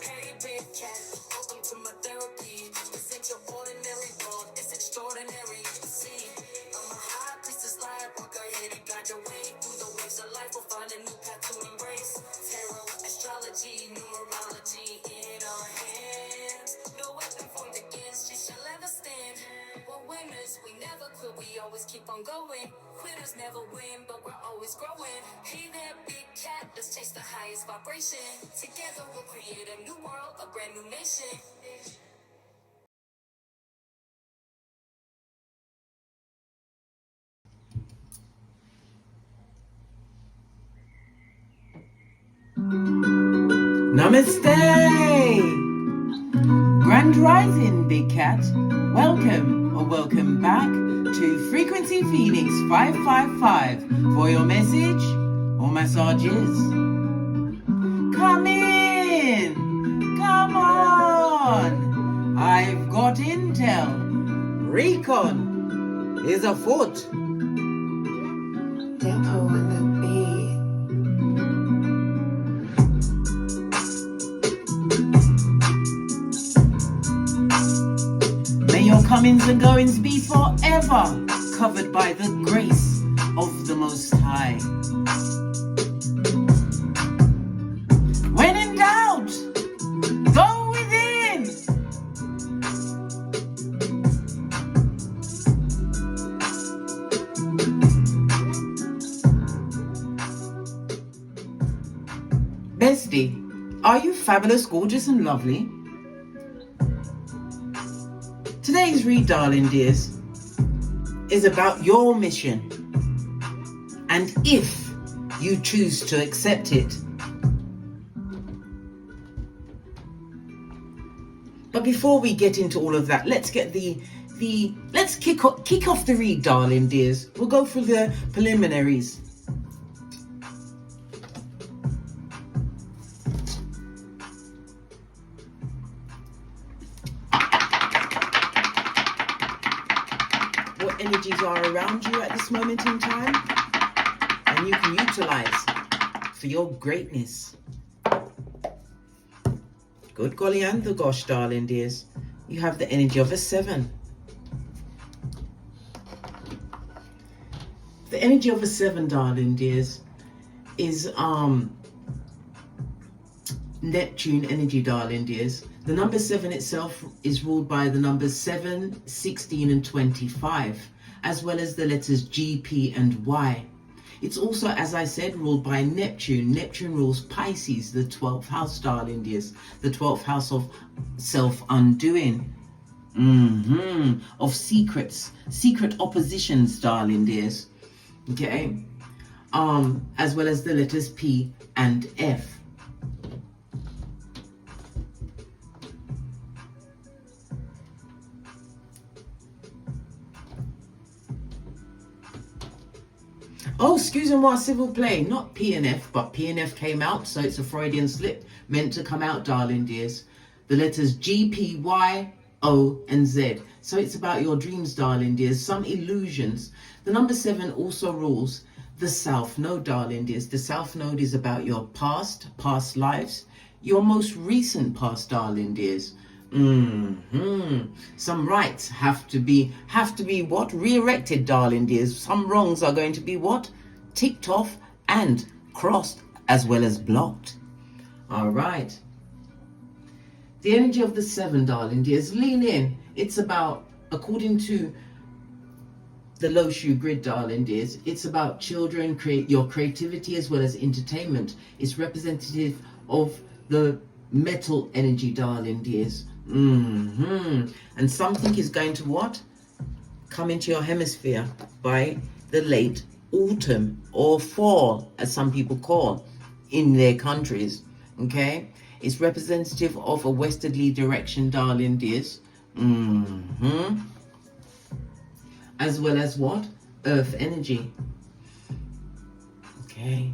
Hey, big cat, welcome to my therapy. This ain't your ordinary world, it's extraordinary. See, I'm a high priestess, liable, go ahead and guide your way through the waves of life. We'll find a new path to embrace. Tarot, astrology, numerology in our hands. No weapon formed against you shall ever stand. We're winners, we never quit, we always keep on going. Quitters never win, but we're always growing. Hey there, big cat, let's chase the highest vibration. Together we'll create a new world, a brand new nation. Namaste! Grand Rising, Big Cat. Welcome or welcome back to Frequency Phoenix 555 for your message or massages. Come in! Come on! I've got intel. Recon is afoot. Depot with the beat. May your comings and goings be forever covered by the grace of the Most High. When in doubt, go within. Bestie, are you fabulous, gorgeous and lovely? Today's read, darling dears, is about your mission and if you choose to accept it. But before we get into all of that, let's get let's kick off the read, darling dears. We'll go through the preliminaries. What energies are around you at this moment in time and you can utilize for your greatness. Good golly and the gosh, darling dears. You have the energy of a 7. The energy of a 7, darling dears, is Neptune energy, darling dears. The number 7 itself is ruled by the numbers 7, 16 and 25, as well as the letters G, P and Y. It's also, as I said, ruled by Neptune. Neptune rules Pisces, the 12th house, darling dears. The 12th house of self-undoing. Of secrets, secret oppositions, darling dears. Okay? As well as the letters P and F. Oh, excusez-moi, civil play, not P and F, but P and F came out, so it's a Freudian slip, meant to come out, darling dears. The letters G, P, Y, O, and Z. So it's about your dreams, darling dears, some illusions. The number 7 also rules the South Node, darling dears. The South Node is about your past lives, your most recent past, darling dears. Some rights have to be what? Re-erected, darling dears. Some wrongs are going to be what? Ticked off and crossed, as well as blocked. All right. The energy of the 7, darling dears. Lean in. It's about, according to the low shoe grid, darling dears, it's about children, your creativity as well as entertainment. It's representative of the metal energy, darling dears. And something is going to what? Come into your hemisphere by the late autumn or fall, as some people call in their countries. Okay? It's representative of a westerly direction, darling dears. As well as what? Earth energy. Okay.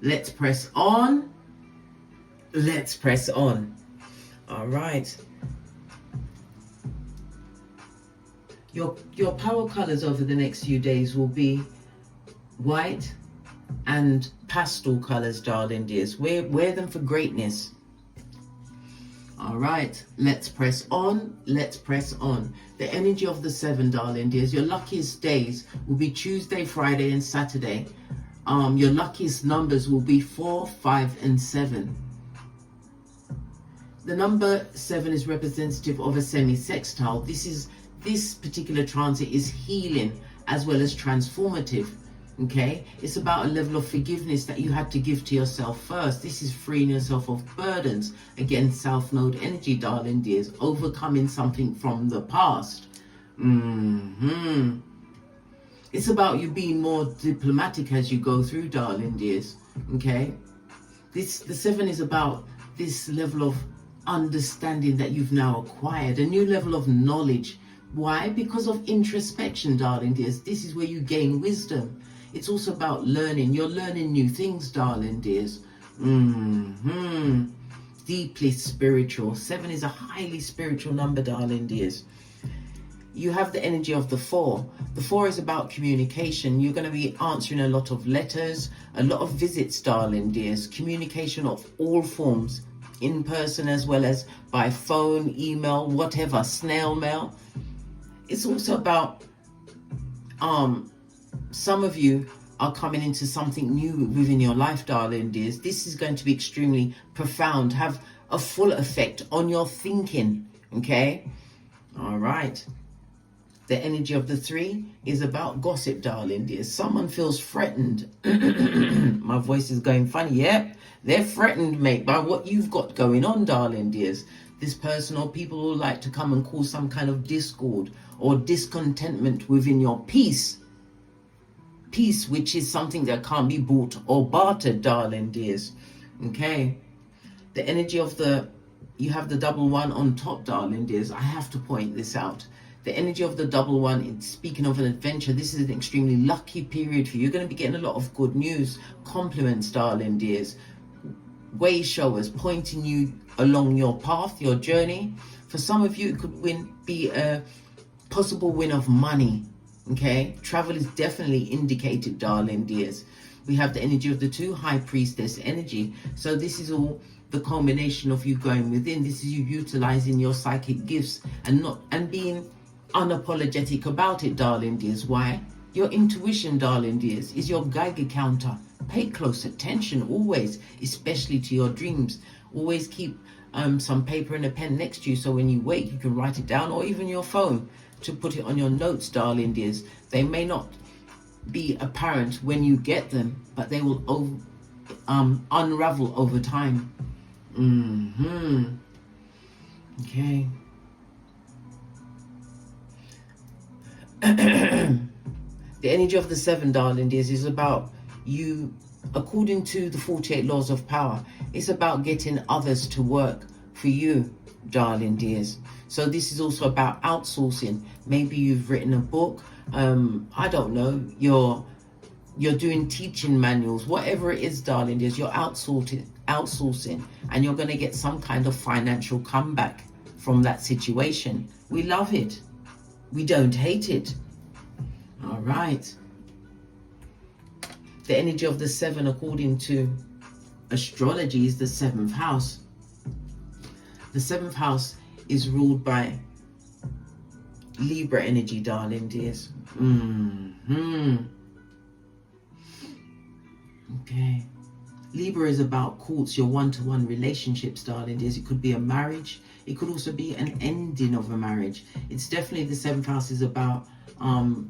Let's press on. Let's press on. All right. Your power colors over the next few days will be white and pastel colors, darling dears. Wear them for greatness. All right, let's press on. Let's press on. The energy of the 7, darling dears. Your luckiest days will be Tuesday, Friday, and Saturday. Your luckiest numbers will be 4, 5, and 7. The number 7 is representative of a semi-sextile. This particular transit is healing as well as transformative. Okay, it's about a level of forgiveness that you had to give to yourself first. This is freeing yourself of burdens. Again, South Node energy, darling dears, overcoming something from the past. It's about you being more diplomatic as you go through, darling dears. Okay, the 7 is about this level of understanding that you've now acquired, a new level of knowledge. Why? Because of introspection, darling dears. This is where you gain wisdom. It's also about learning. You're learning new things, darling dears. Deeply spiritual. 7 is a highly spiritual number, darling dears. You have the energy of the 4. The 4 is about communication. You're going to be answering a lot of letters, a lot of visits, darling dears. Communication of all forms, in person as well as by phone, email, whatever, snail mail. It's also about some of you are coming into something new within your life, darling dears. This is going to be extremely profound, have a full effect on your thinking. Okay, all right. The energy of the 3 is about gossip, darling dears. Someone feels threatened. My voice is going funny. Yep, they're threatened, mate, by what you've got going on, darling dears. This person or people will like to come and cause some kind of discord or discontentment within your peace. Peace, which is something that can't be bought or bartered, darling dears. Okay, the energy of you have the double 1 on top, darling dears. I have to point this out. The energy of the double 1, speaking of an adventure, this is an extremely lucky period for you. You're going to be getting a lot of good news, compliments, darling dears, way showers, pointing you along your path, your journey. For some of you, it could be a possible win of money. Okay, travel is definitely indicated, darling dears. We have the energy of the 2, High Priestess energy. So this is all the culmination of you going within. This is you utilizing your psychic gifts and being unapologetic about it, darling dears. Why? Your intuition, darling dears, is your Geiger counter. Pay close attention always, especially to your dreams. Always keep some paper and a pen next to you, so when you wake you can write it down, or even your phone to put it on your notes, darling dears. They may not be apparent when you get them, but they will unravel over time. Okay. The energy of the 7, darling dears, is about you, according to the 48 laws of power. It's about getting others to work for you, darling dears. So this is also about outsourcing. Maybe you've written a book. I don't know. You're doing teaching manuals, whatever it is, darling dears. You're outsourcing, and you're going to get some kind of financial comeback from that situation. We love it. We don't hate it. All right. The energy of the 7, according to astrology, is the 7th house. The 7th house is ruled by Libra energy, darling dears. Okay. Libra is about courts, your one-to-one relationships, darling dears. It could be a marriage. It could also be an ending of a marriage. It's definitely, the 7th house is about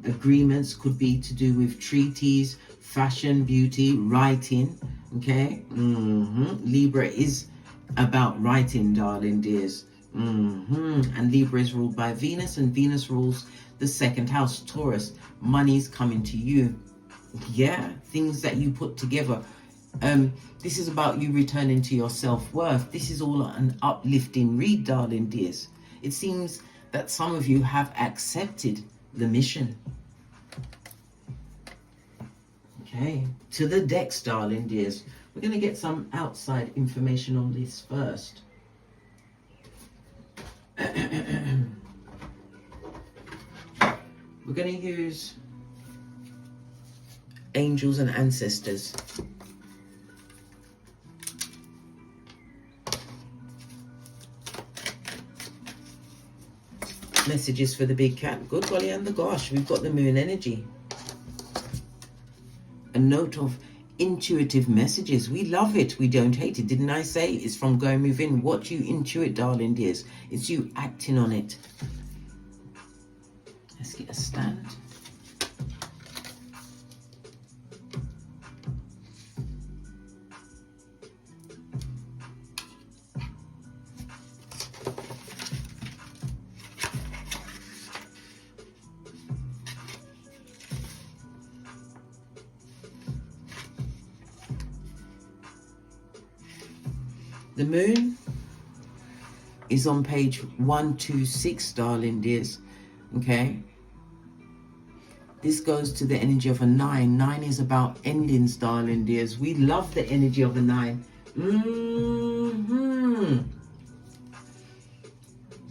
agreements. Could be to do with treaties, fashion, beauty, writing. Okay. Libra is about writing, darling dears. And Libra is ruled by Venus, and Venus rules the 2nd house, Taurus. Money's coming to you. Yeah, things that you put together. This is about you returning to your self-worth. This is all an uplifting read, darling dears. It seems that some of you have accepted the mission. Okay, to the decks, darling dears. We're going to get some outside information on this first. We're going to use angels and ancestors. Messages for the big cat. Good golly and the gosh, we've got the moon energy. A note of intuitive messages. We love it. We don't hate it. Didn't I say it's from going within? What you intuit, darling dears. It's you acting on it. Let's get a stand. The moon is on page 126, darling dears. Okay. This goes to the energy of a 9. 9 is about endings, darling dears. We love the energy of a 9.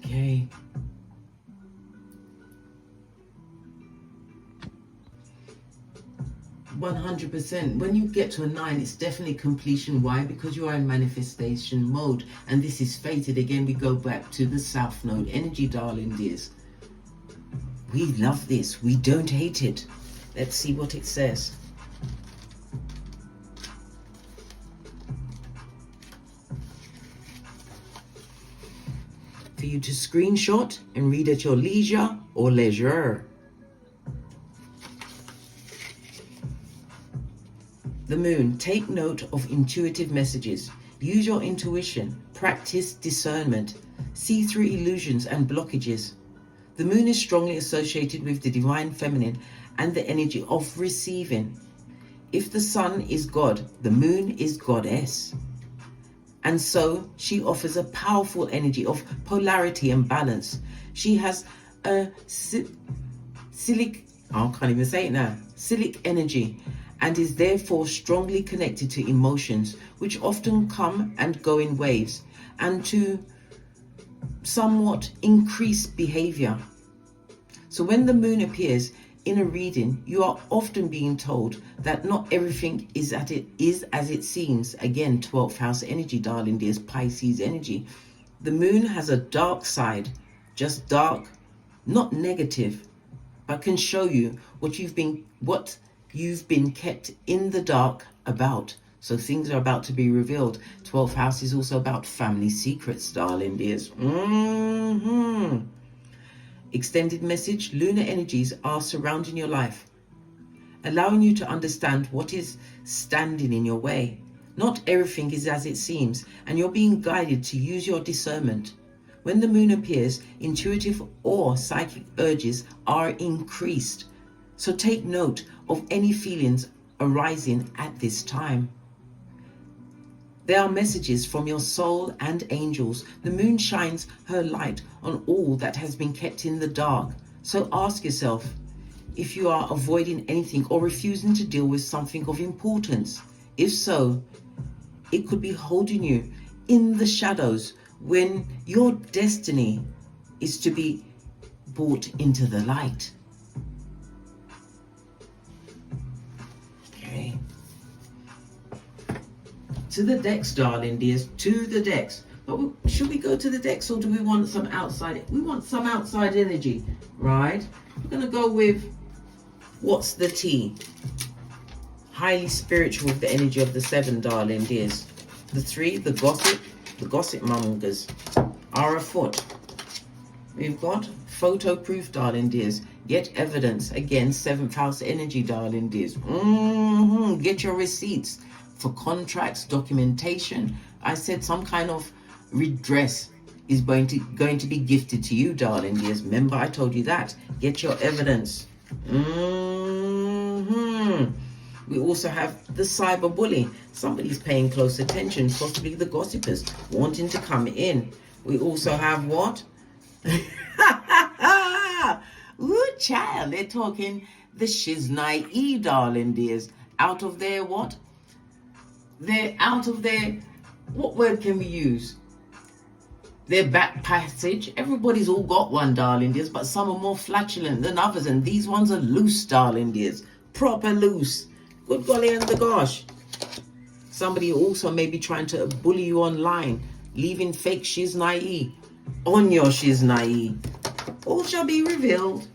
Okay. %. When you get to a 9, it's definitely completion. Why? Because you are in manifestation mode, and this is fated. Again, we go back to the South Node energy, darling dears. We love this. We don't hate it. Let's see what it says. For you to screenshot and read at your leisure or leisure. The moon, take note of intuitive messages. Use your intuition. Practice discernment. See through illusions and blockages. The moon is strongly associated with the divine feminine and the energy of receiving. If the sun is God, the moon is goddess. And so she offers a powerful energy of polarity and balance. She has a silic energy, and is therefore strongly connected to emotions, which often come and go in waves, and to somewhat increased behavior. So when the moon appears in a reading, you are often being told that not everything is as it seems. Again, 12th house energy, darling dears, Pisces energy. The moon has a dark side, just dark, not negative, but can show you what you've been kept in the dark about. So things are about to be revealed. 12th house is also about family secrets, darling dears. Extended message. Lunar energies are surrounding your life, allowing you to understand what is standing in your way. Not everything is as it seems, and you're being guided to use your discernment. When the moon appears, intuitive or psychic urges are increased. So take note of any feelings arising at this time. There are messages from your soul and angels. The moon shines her light on all that has been kept in the dark. So ask yourself if you are avoiding anything or refusing to deal with something of importance. If so, it could be holding you in the shadows when your destiny is to be brought into the light. Okay. To the decks, darling dears, to the decks. But should we go to the decks, or do we want some outside? We want some outside energy, right? We're going to go with what's the tea? Highly spiritual with the energy of the 7, darling dears. The 3, the gossip mongers are afoot. We've got photo proof, darling dears. Get evidence. Again, 7th house energy, darling dears. Get your receipts for contracts, documentation. I said some kind of redress is going to be gifted to you, darling dears. Remember, I told you that. Get your evidence. We also have the cyber bully. Somebody's paying close attention, possibly the gossipers wanting to come in. We also have what? Ooh, child, they're talking the shiznai, darling dears. Out of their what? They're out of their, what word can we use? Their back passage. Everybody's all got one, darling dears, but some are more flatulent than others, and these ones are loose, darling dears. Proper loose. Good golly and the gosh. Somebody also may be trying to bully you online, leaving fake shiznai on your shiznai. All shall be revealed.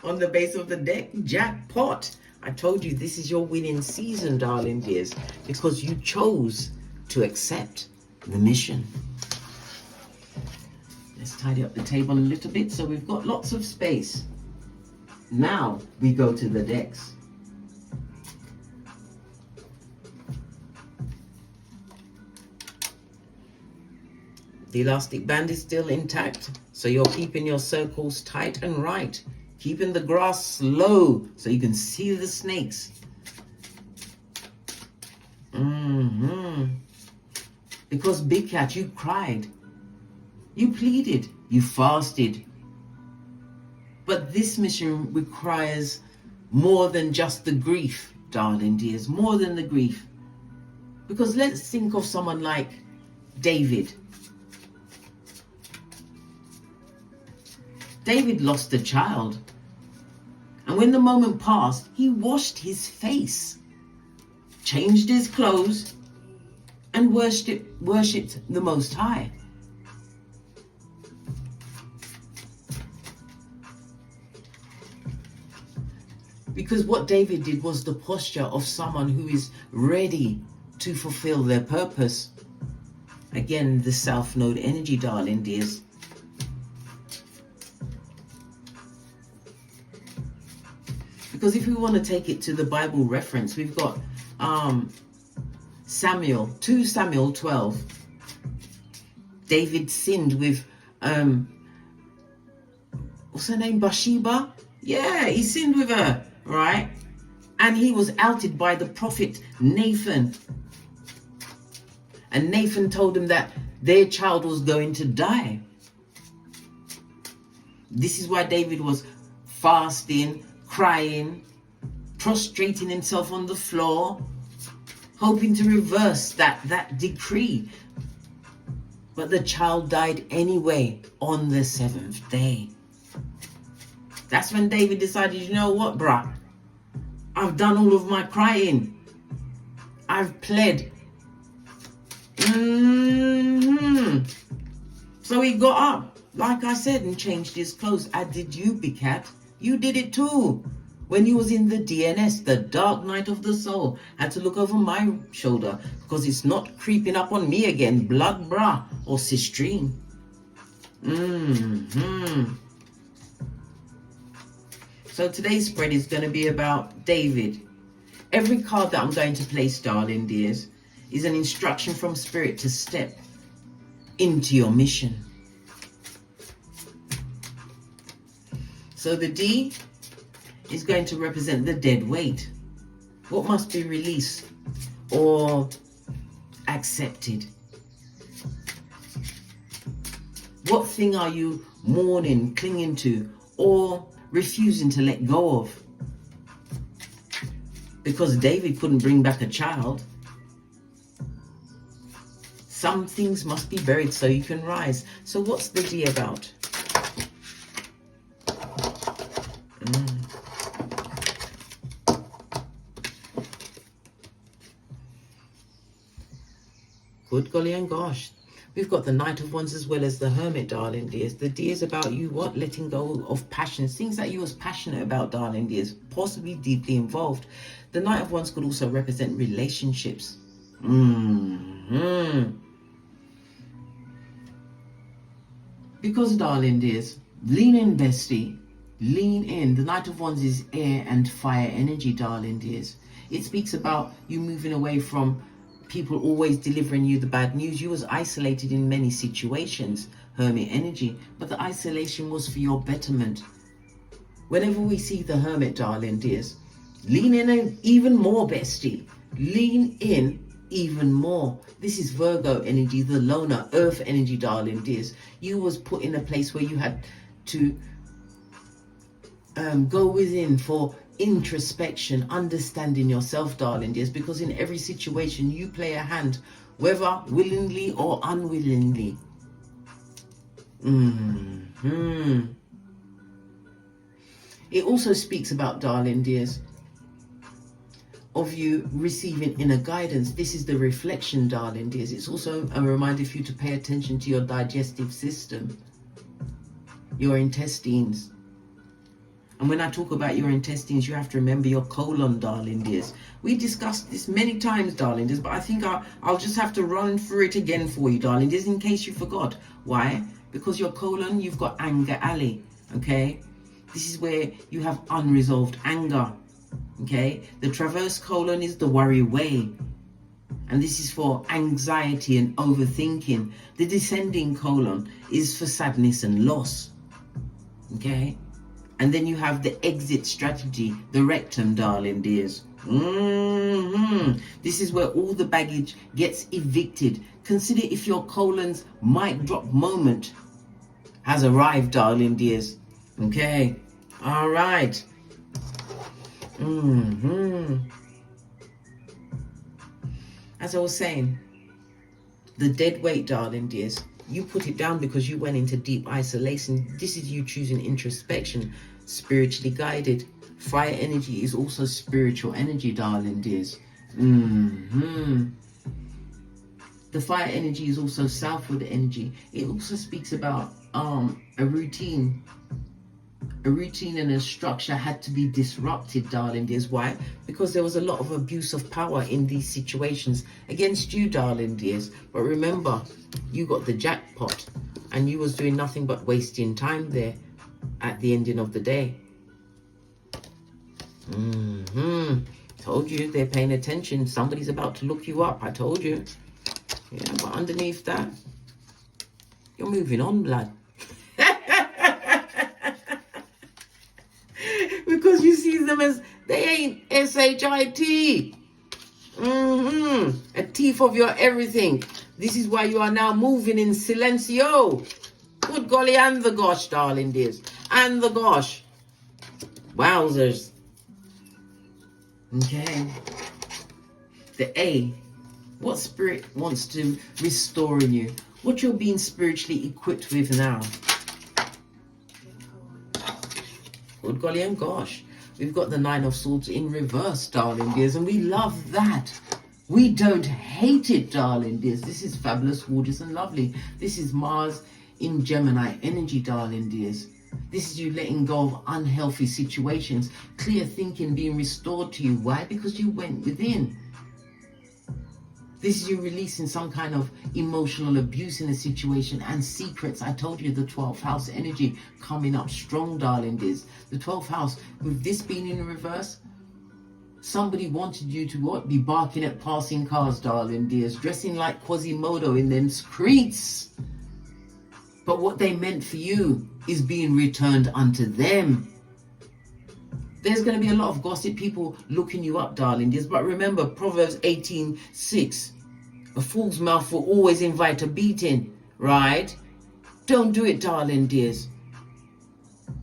On the base of the deck, jackpot. I told you this is your winning season, darling dears, because you chose to accept the mission. Let's tidy up the table a little bit so we've got lots of space. Now we go to the decks. The elastic band is still intact, so you're keeping your circles tight and right. Keeping the grass low so you can see the snakes. Because Big Cat, you cried. You pleaded. You fasted. But this mission requires more than just the grief, darling dears. More than the grief. Because let's think of someone like David. David lost a child, and when the moment passed, he washed his face, changed his clothes, and worshipped the Most High. Because what David did was the posture of someone who is ready to fulfill their purpose. Again, the South Node energy, darling dears. Because if we want to take it to the Bible reference, we've got 2 Samuel 12. David sinned with, what's her name, Bathsheba? Yeah, he sinned with her, right? And he was outed by the prophet Nathan. And Nathan told him that their child was going to die. This is why David was fasting, crying, prostrating himself on the floor, hoping to reverse that decree. But the child died anyway on the 7th day. That's when David decided, you know what, bruh? I've done all of my crying. I've pled. So he got up, like I said, and changed his clothes. As did you, Big Cat. You did it too. When you was in the DNS, the dark night of the soul, had to look over my shoulder because it's not creeping up on me again, blood bra or cistrine. So today's spread is going to be about David. Every card that I'm going to place, darling dears, is an instruction from Spirit to step into your mission. So the D is going to represent the dead weight. What must be released or accepted? What thing are you mourning, clinging to, or refusing to let go of? Because David couldn't bring back a child. Some things must be buried so you can rise. So what's the D about? Good golly and gosh. We've got the Knight of Wands as well as the Hermit, darling dears. The D is about you, what? Letting go of passions. Things that you was passionate about, darling dears. Possibly deeply involved. The Knight of Wands could also represent relationships. Because, darling dears, lean in, bestie. Lean in. The Knight of Wands is air and fire energy, darling dears. It speaks about you moving away from people always delivering you the bad news. You was isolated in many situations, Hermit energy, but the isolation was for your betterment. Whenever we see the Hermit, darling dears, lean in even more, bestie. Lean in even more. This is Virgo energy, the loner, earth energy, darling dears. You was put in a place where you had to go within for introspection, understanding yourself, darling dears, because in every situation you play a hand, whether willingly or unwillingly. It also speaks about, darling dears, of you receiving inner guidance. This is the reflection, darling dears. It's also a reminder for you to pay attention to your digestive system, your intestines. And when I talk about your intestines, you have to remember your colon, darling dears. We discussed this many times, darling dears, but I think I'll just have to run through it again for you, darling dears, in case you forgot. Why? Because your colon, you've got anger alley, okay? This is where you have unresolved anger, okay? The transverse colon is the worry way, and this is for anxiety and overthinking. The descending colon is for sadness and loss, okay? And then you have the exit strategy, the rectum, darling dears. This is where all the baggage gets evicted. Consider if your colon's mic drop moment has arrived, darling dears. Okay, all right. As I was saying, the dead weight, darling dears, you put it down because you went into deep isolation. This is you choosing introspection, spiritually guided. Fire energy is also spiritual energy, darling dears. The fire energy is also southward energy. It also speaks about a routine. A routine and a structure had to be disrupted, darling dears. Why? Because there was a lot of abuse of power in these situations against you, darling dears. But remember, you got the jackpot and you was doing nothing but wasting time there at the ending of the day. Told you, they're paying attention. Somebody's about to look you up. I told you. Yeah, but underneath that, you're moving on, blood. Because you see them as, they ain't S-H-I-T. A thief of your everything. This is why you are now moving in silencio. Good golly, and the gosh, darling dears. And the gosh. Wowzers. Okay. The A. What spirit wants to restore in you? What you're being spiritually equipped with now? Good golly and gosh. We've got the Nine of Swords in reverse, darling dears, and we love that. We don't hate it, darling dears. This is fabulous, gorgeous, and lovely. This is Mars in Gemini energy, darling dears. This is you letting go of unhealthy situations. Clear thinking being restored to you. Why? Because you went within. This is you releasing some kind of emotional abuse in a situation and secrets. I told you the 12th house energy coming up strong, darling dears. The 12th house, with this being in reverse, somebody wanted you to what? Be barking at passing cars, darling dears. Dressing like Quasimodo in them streets. But what they meant for you is being returned unto them. There's going to be a lot of gossip, people looking you up, darling dears. But remember, Proverbs 18:6. A fool's mouth will always invite a beating, right? Don't do it, darling dears.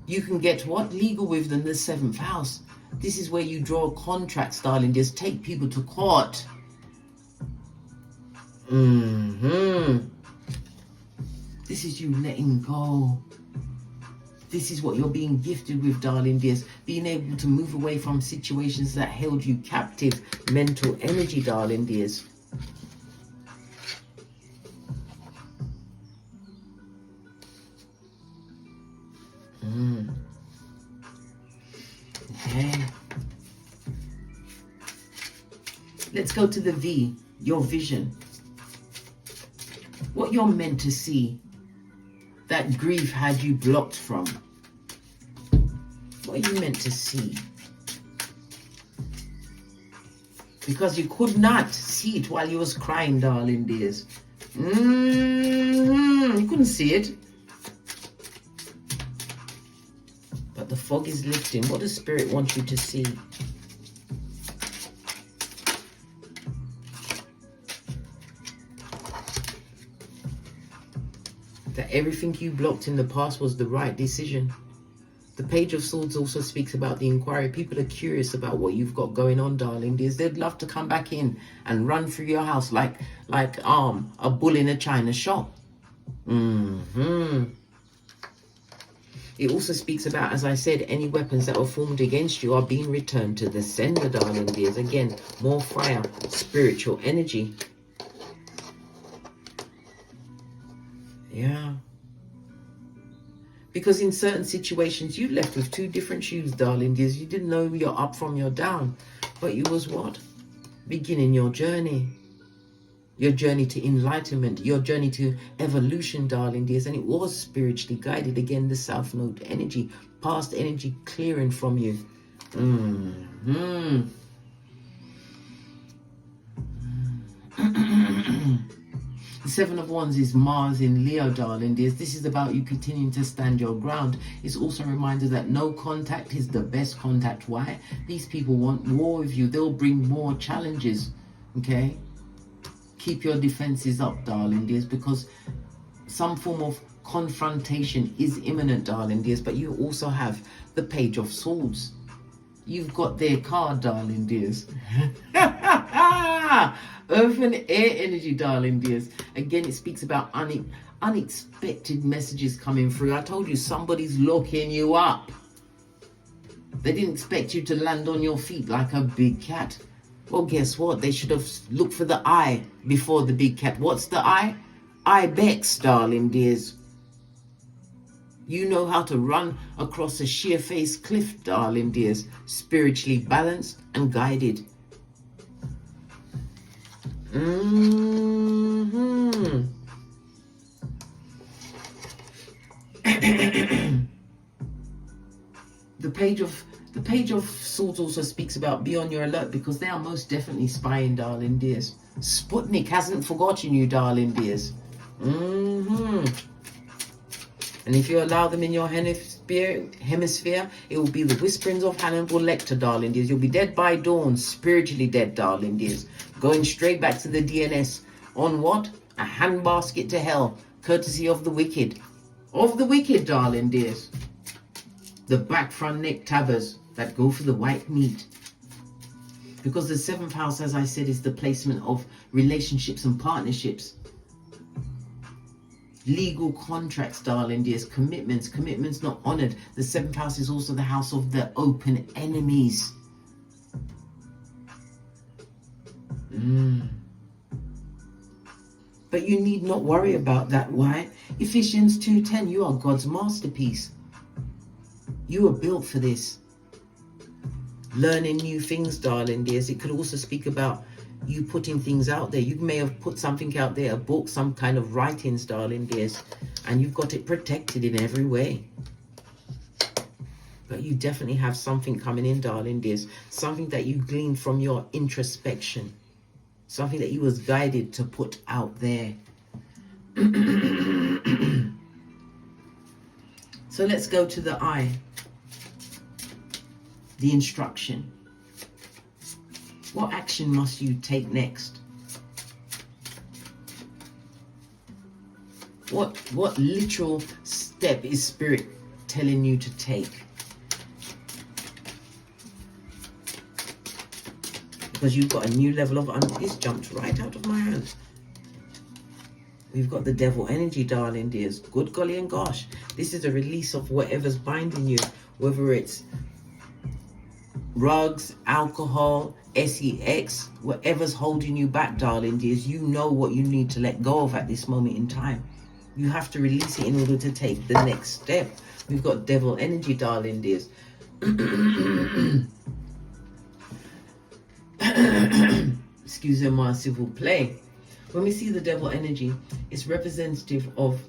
You can get what? Legal with them, the 7th house. This is where you draw contracts, darling dears. Take people to court. This is you letting go. This is what you're being gifted with, darling dears. Being able to move away from situations that held you captive. Mental energy, darling dears. Okay. Let's go to the V, your vision. What you're meant to see. That grief had you blocked from. What are you meant to see? Because you could not see it while you was crying, darling dears. You couldn't see it. But the fog is lifting. What does Spirit want you to see? That everything you blocked in the past was the right decision. The Page of Swords also speaks about the inquiry. People are curious about what you've got going on, darling dears. They'd love to come back in and run through your house like a bull in a china shop. It also speaks about, as I said, any weapons that were formed against you are being returned to the sender, darling dears. Again, more fire, spiritual energy. Yeah. Because in certain situations, you left with two different shoes, darling dears. You didn't know you're up from your down. But you was what? Beginning your journey. Your journey to enlightenment. Your journey to evolution, darling dears. And it was spiritually guided. Again, the South Node energy. Past energy clearing from you. The Seven of Wands is Mars in Leo, darling dears. This is about you continuing to stand your ground. It's also a reminder that no contact is the best contact. Why? These people want war with you. They'll bring more challenges. Okay? Keep your defenses up, darling dears, because some form of confrontation is imminent, darling dears. But you also have the Page of Swords. You've got their card, darling dears. Earth and air energy, darling dears. Again, it speaks about unexpected messages coming through. I told you, somebody's locking you up. They didn't expect you to land on your feet like a big cat. Well, guess what? They should have looked for the eye before the big cat. What's the eye? Ibex, darling dears. You know how to run across a sheer-faced cliff, darling dears. Spiritually balanced and guided. The Page of Swords also speaks about be on your alert, because they are most definitely spying, darling dears. Sputnik hasn't forgotten you, darling dears. And if you allow them in your hemisphere, it will be the whisperings of Hannibal Lecter, darling dears. You'll be dead by dawn, spiritually dead, darling dears. Going straight back to the DNS. On what? A handbasket to hell, courtesy of the wicked. Of the wicked, darling dears. The back front neck tabbers that go for the white meat. Because the 7th house, as I said, is the placement of relationships and partnerships. Legal contracts, darling dears. Commitments not honored. The 7th house is also the house of the open enemies. But you need not worry about that. Why? Ephesians 2:10, you are God's masterpiece. You are built for this. Learning new things, darling dears. It could also speak about you putting things out there. You may have put something out there, a book, some kind of writings, darling dears, and you've got it protected in every way. But you definitely have something coming in, darling dears. Something that you gleaned from your introspection. Something that you was guided to put out there. So let's go to the eye. The instruction. What action must you take next? What literal step is Spirit telling you to take? Because you've got a new level of... This jumped right out of my hands. We've got the devil energy, darling dears. Good golly and gosh. This is a release of whatever's binding you. Whether it's drugs, alcohol, sex, whatever's holding you back, darling dears. You know what you need to let go of at this moment in time. You have to release it in order to take the next step. We've got devil energy, darling dears. Excusez-moi, s'il vous plaît. When we see the devil energy, it's representative of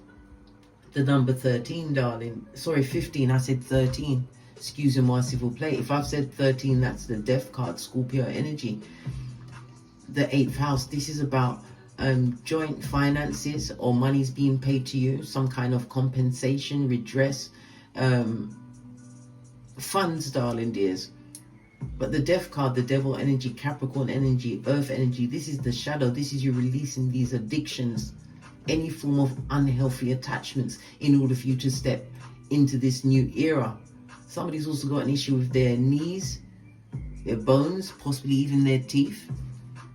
the number 13, darling. Sorry, 15. I said 13. Excusez-moi, s'il vous plaît. If I've said 13, that's the death card, Scorpio energy. The 8th house, this is about joint finances or monies being paid to you, some kind of compensation, redress, funds, darling dears. But the death card, the devil energy, Capricorn energy, earth energy, this is the shadow. This is you releasing these addictions, any form of unhealthy attachments in order for you to step into this new era. Somebody's also got an issue with their knees, their bones, possibly even their teeth.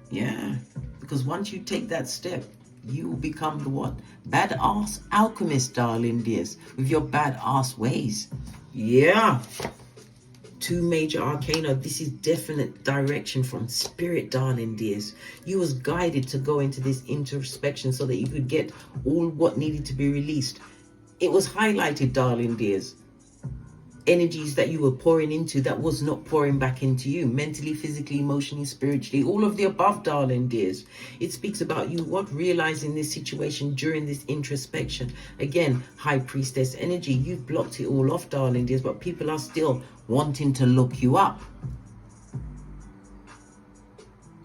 Yeah, because once you take that step, You will become the what? Badass alchemist, darling dears, with your badass ways. Yeah. 2 major arcana. This is definite direction from spirit, darling dears. You was guided to go into this introspection so that you could get all what needed to be released. It was highlighted, darling dears, energies that you were pouring into that was not pouring back into you, mentally, physically, emotionally, spiritually, all of the above, darling dears. It speaks about you realizing this situation during this introspection. Again, high priestess energy. You've blocked it all off, darling dears, but people are still wanting to look you up.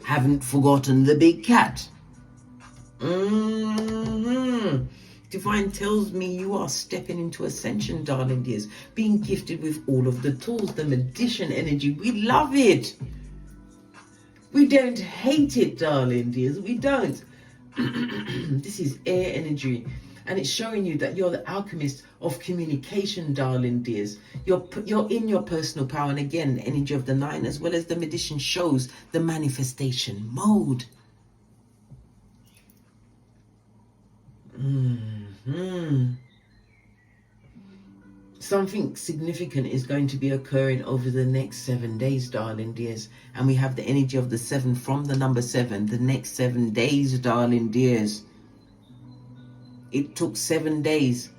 Haven't forgotten the big cat. Divine tells me you are stepping into ascension, darling dears, being gifted with all of the tools, the magician energy. We love it. We don't hate it, darling dears. We don't. This is air energy, and it's showing you that you're the alchemist of communication, darling dears. You're in your personal power, and again, the energy of the 9 as well as the magician shows the manifestation mode. Something significant is going to be occurring over the next 7 days, darling dears. And we have the energy of the 7 from the number 7. The next 7 days, darling dears. It took 7 days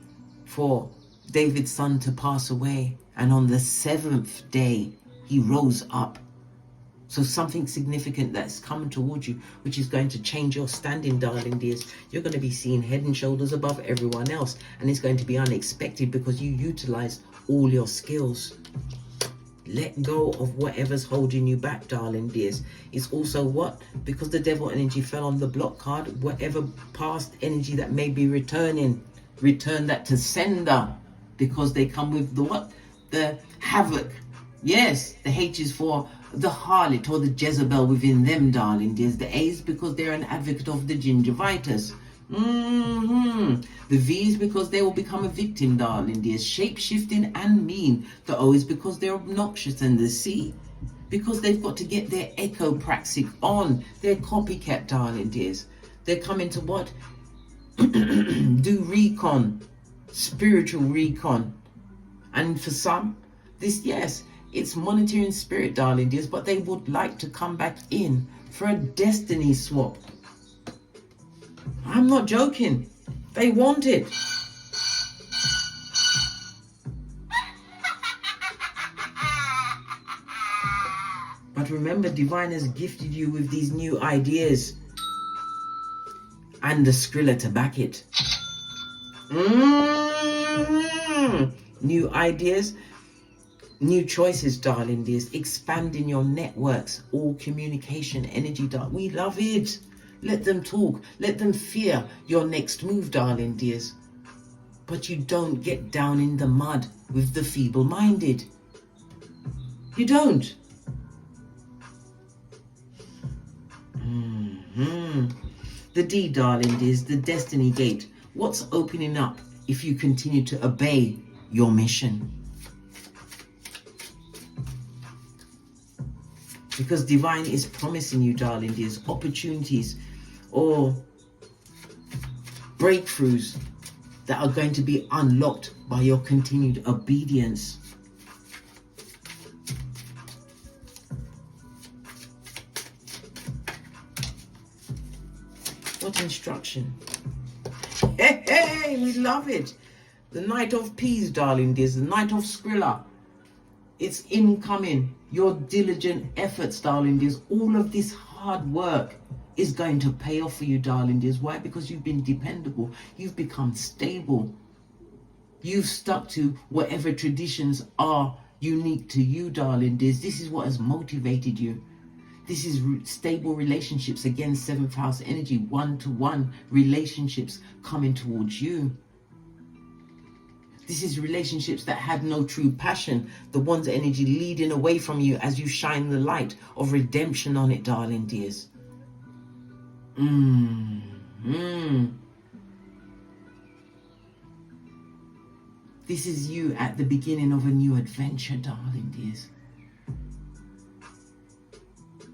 for David's son to pass away. And on the 7th day, he rose up. So something significant that's coming towards you, which is going to change your standing, darling dears. You're going to be seen head and shoulders above everyone else. And it's going to be unexpected because you utilize all your skills. Let go of whatever's holding you back, darling dears. It's also what? Because the devil energy fell on the block card, whatever past energy that may be returning, return that to sender. Because they come with the what? The havoc. Yes, the H is for the harlot or the Jezebel within them, darling dears. The A is because they're an advocate of the gingivitis. The V is because they will become a victim, darling dears. Shape-shifting and mean. The O is because they're obnoxious, and the C because they've got to get their echopraxic on. They're copycat, darling dears. They're coming to what? Do recon. Spiritual recon. And for some, this, yes, it's monitoring spirit, darling dears, but they would like to come back in for a destiny swap. I'm not joking. They want it. But remember, Divine has gifted you with these new ideas and the Skrilla to back it. New ideas. New choices, darling dears. Expanding your networks. All communication energy, we love it. Let them talk. Let them fear your next move, darling dears. But you don't get down in the mud with the feeble-minded. You don't. The D, darling dears, the destiny gate. What's opening up if you continue to obey your mission? Because Divine is promising you, darling dears, opportunities or breakthroughs that are going to be unlocked by your continued obedience. What instruction? Hey, we love it. The Knight of Peas, darling dears, the Knight of Skrilla. It's incoming. Your diligent efforts, darling dears, all of this hard work is going to pay off for you, darling dears. Why? Because you've been dependable. You've become stable. You've stuck to whatever traditions are unique to you, darling dears. This is what has motivated you. This is stable relationships. Again, 7th house energy, one-to-one relationships coming towards you. This is relationships that had no true passion. The one's energy leading away from you as you shine the light of redemption on it, darling dears. This is you at the beginning of a new adventure, darling dears.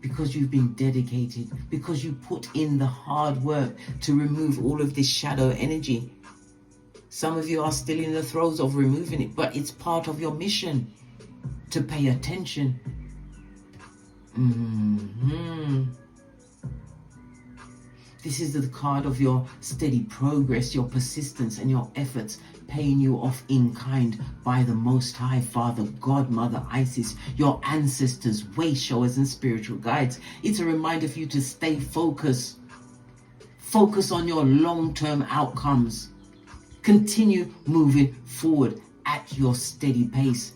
because you've been dedicated, because you put in the hard work to remove all of this shadow energy. Some of you are still in the throes of removing it, but it's part of your mission to pay attention. This is the card of your steady progress, your persistence and your efforts, paying you off in kind by the Most High Father, God, Mother Isis, your ancestors, way showers and spiritual guides. It's a reminder for you to stay focused. Focus on your long-term outcomes. Continue moving forward at your steady pace.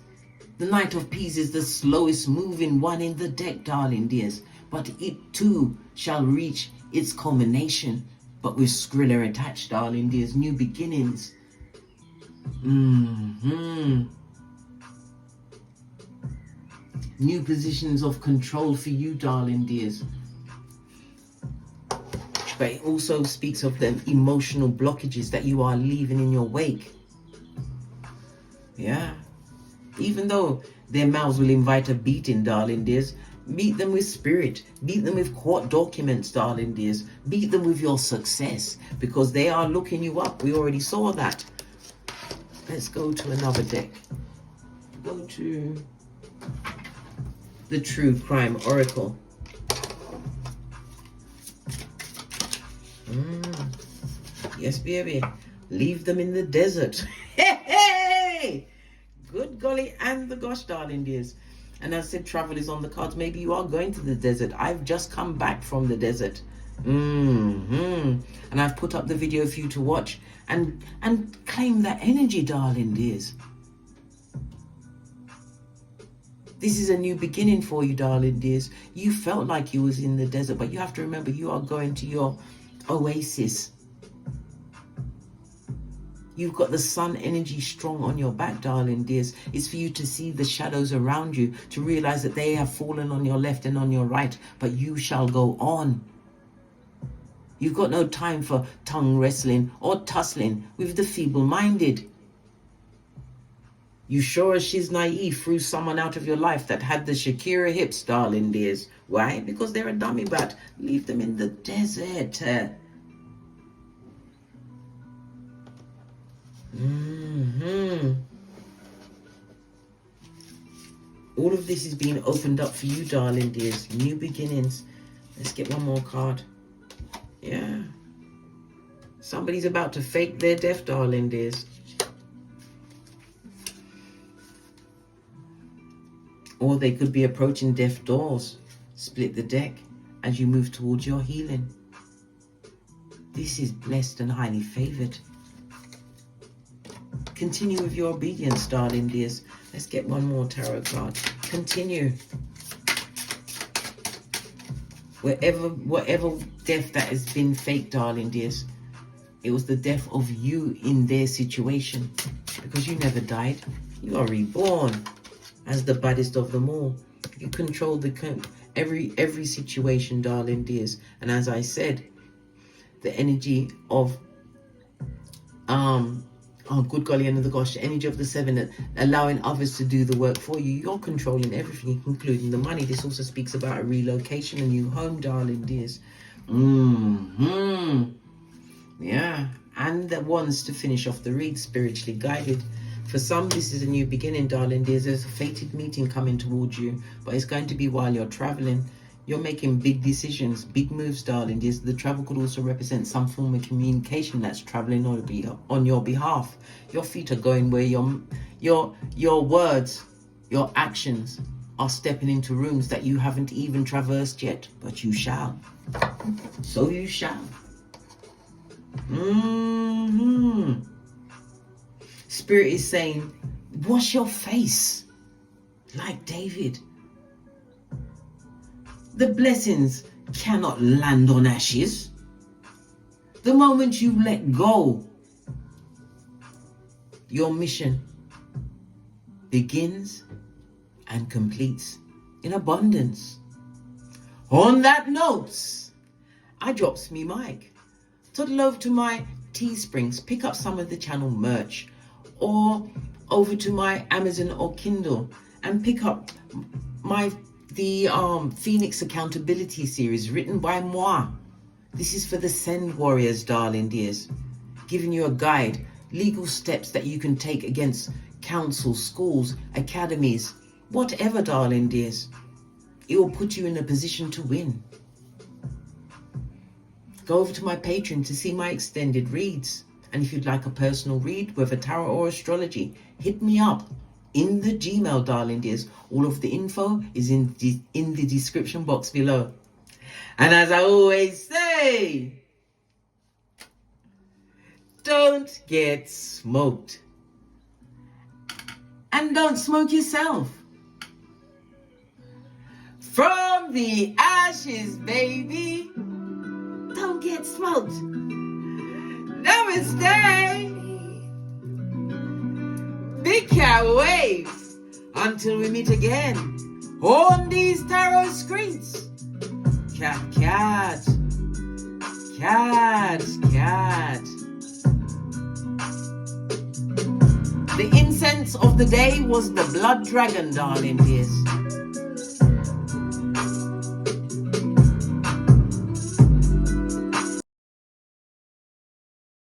The Knight of Peas is the slowest moving one in the deck, darling dears, but it too shall reach its culmination, but with Skrilla attached, darling dears. New beginnings. New positions of control for you, darling dears. But it also speaks of the emotional blockages that you are leaving in your wake. Yeah. Even though their mouths will invite a beating, darling dears, beat them with spirit. Beat them with court documents, darling dears. Beat them with your success, because they are looking you up. We already saw that. Let's go to another deck. Go to the True Crime Oracle. Yes, baby. Leave them in the desert. Hey! Good golly and the gosh, darling dears. And as I said, travel is on the cards. Maybe you are going to the desert. I've just come back from the desert. And I've put up the video for you to watch and claim that energy, darling dears. This is a new beginning for you, darling dears. You felt like you was in the desert, but you have to remember you are going to your oasis. You've got the sun energy strong on your back, darling dears. It's for you to see the shadows around you, to realize that they have fallen on your left and on your right, but you shall go on. You've got no time for tongue wrestling or tussling with the feeble-minded. You sure as she's naive threw someone out of your life that had the Shakira hips, darling dears. Why? Because they're a dummy bat. Leave them in the desert. All of this is being opened up for you, darling dears. New beginnings. Let's get one more card. Yeah. Somebody's about to fake their death, darling dears. Or they could be approaching death doors. Split the deck as you move towards your healing. This is blessed and highly favored. Continue with your obedience, darling dears. Let's get one more tarot card. Continue. Whatever death that has been fake, darling dears, it was the death of you in their situation, because you never died. You are reborn as the baddest of them all. You control every situation, darling dears. And as I said, the energy of oh, good golly, and the gosh, the energy of the seven, allowing others to do the work for you. You're controlling everything, including the money. This also speaks about a relocation, a new home, darling dears. Yeah, and the ones to finish off the read, spiritually guided. For some, this is a new beginning, darling dears. There's a fated meeting coming towards you, but it's going to be while you're traveling. You're making big decisions, big moves, darling dears. The travel could also represent some form of communication that's traveling on your behalf. Your feet are going where your words, your actions are stepping into rooms that you haven't even traversed yet, but you shall. So you shall. Spirit is saying, wash your face like David. The blessings cannot land on ashes. The moment you let go, your mission begins and completes in abundance. On that note, I drops me mic. Toddle over to my Teesprings, pick up some of the channel merch, or over to my Amazon or Kindle and pick up my the Phoenix Accountability series written by moi. This is for the Send Warriors, darling dears, giving you a guide, legal steps that you can take against councils, schools, academies, whatever, darling dears. It will put you in a position to win. Go over to my Patreon to see my extended reads. And if you'd like a personal read, whether tarot or astrology, hit me up in the Gmail, darling dears. All of the info is in the description box below. And as I always say, don't get smoked. And don't smoke yourself. From the ashes, baby, don't get smoked. Namaste. Big cat waves. Until we meet again on these tarot screens. Cat, cat. Cat, cat. The incense of the day was the blood dragon, darling dears.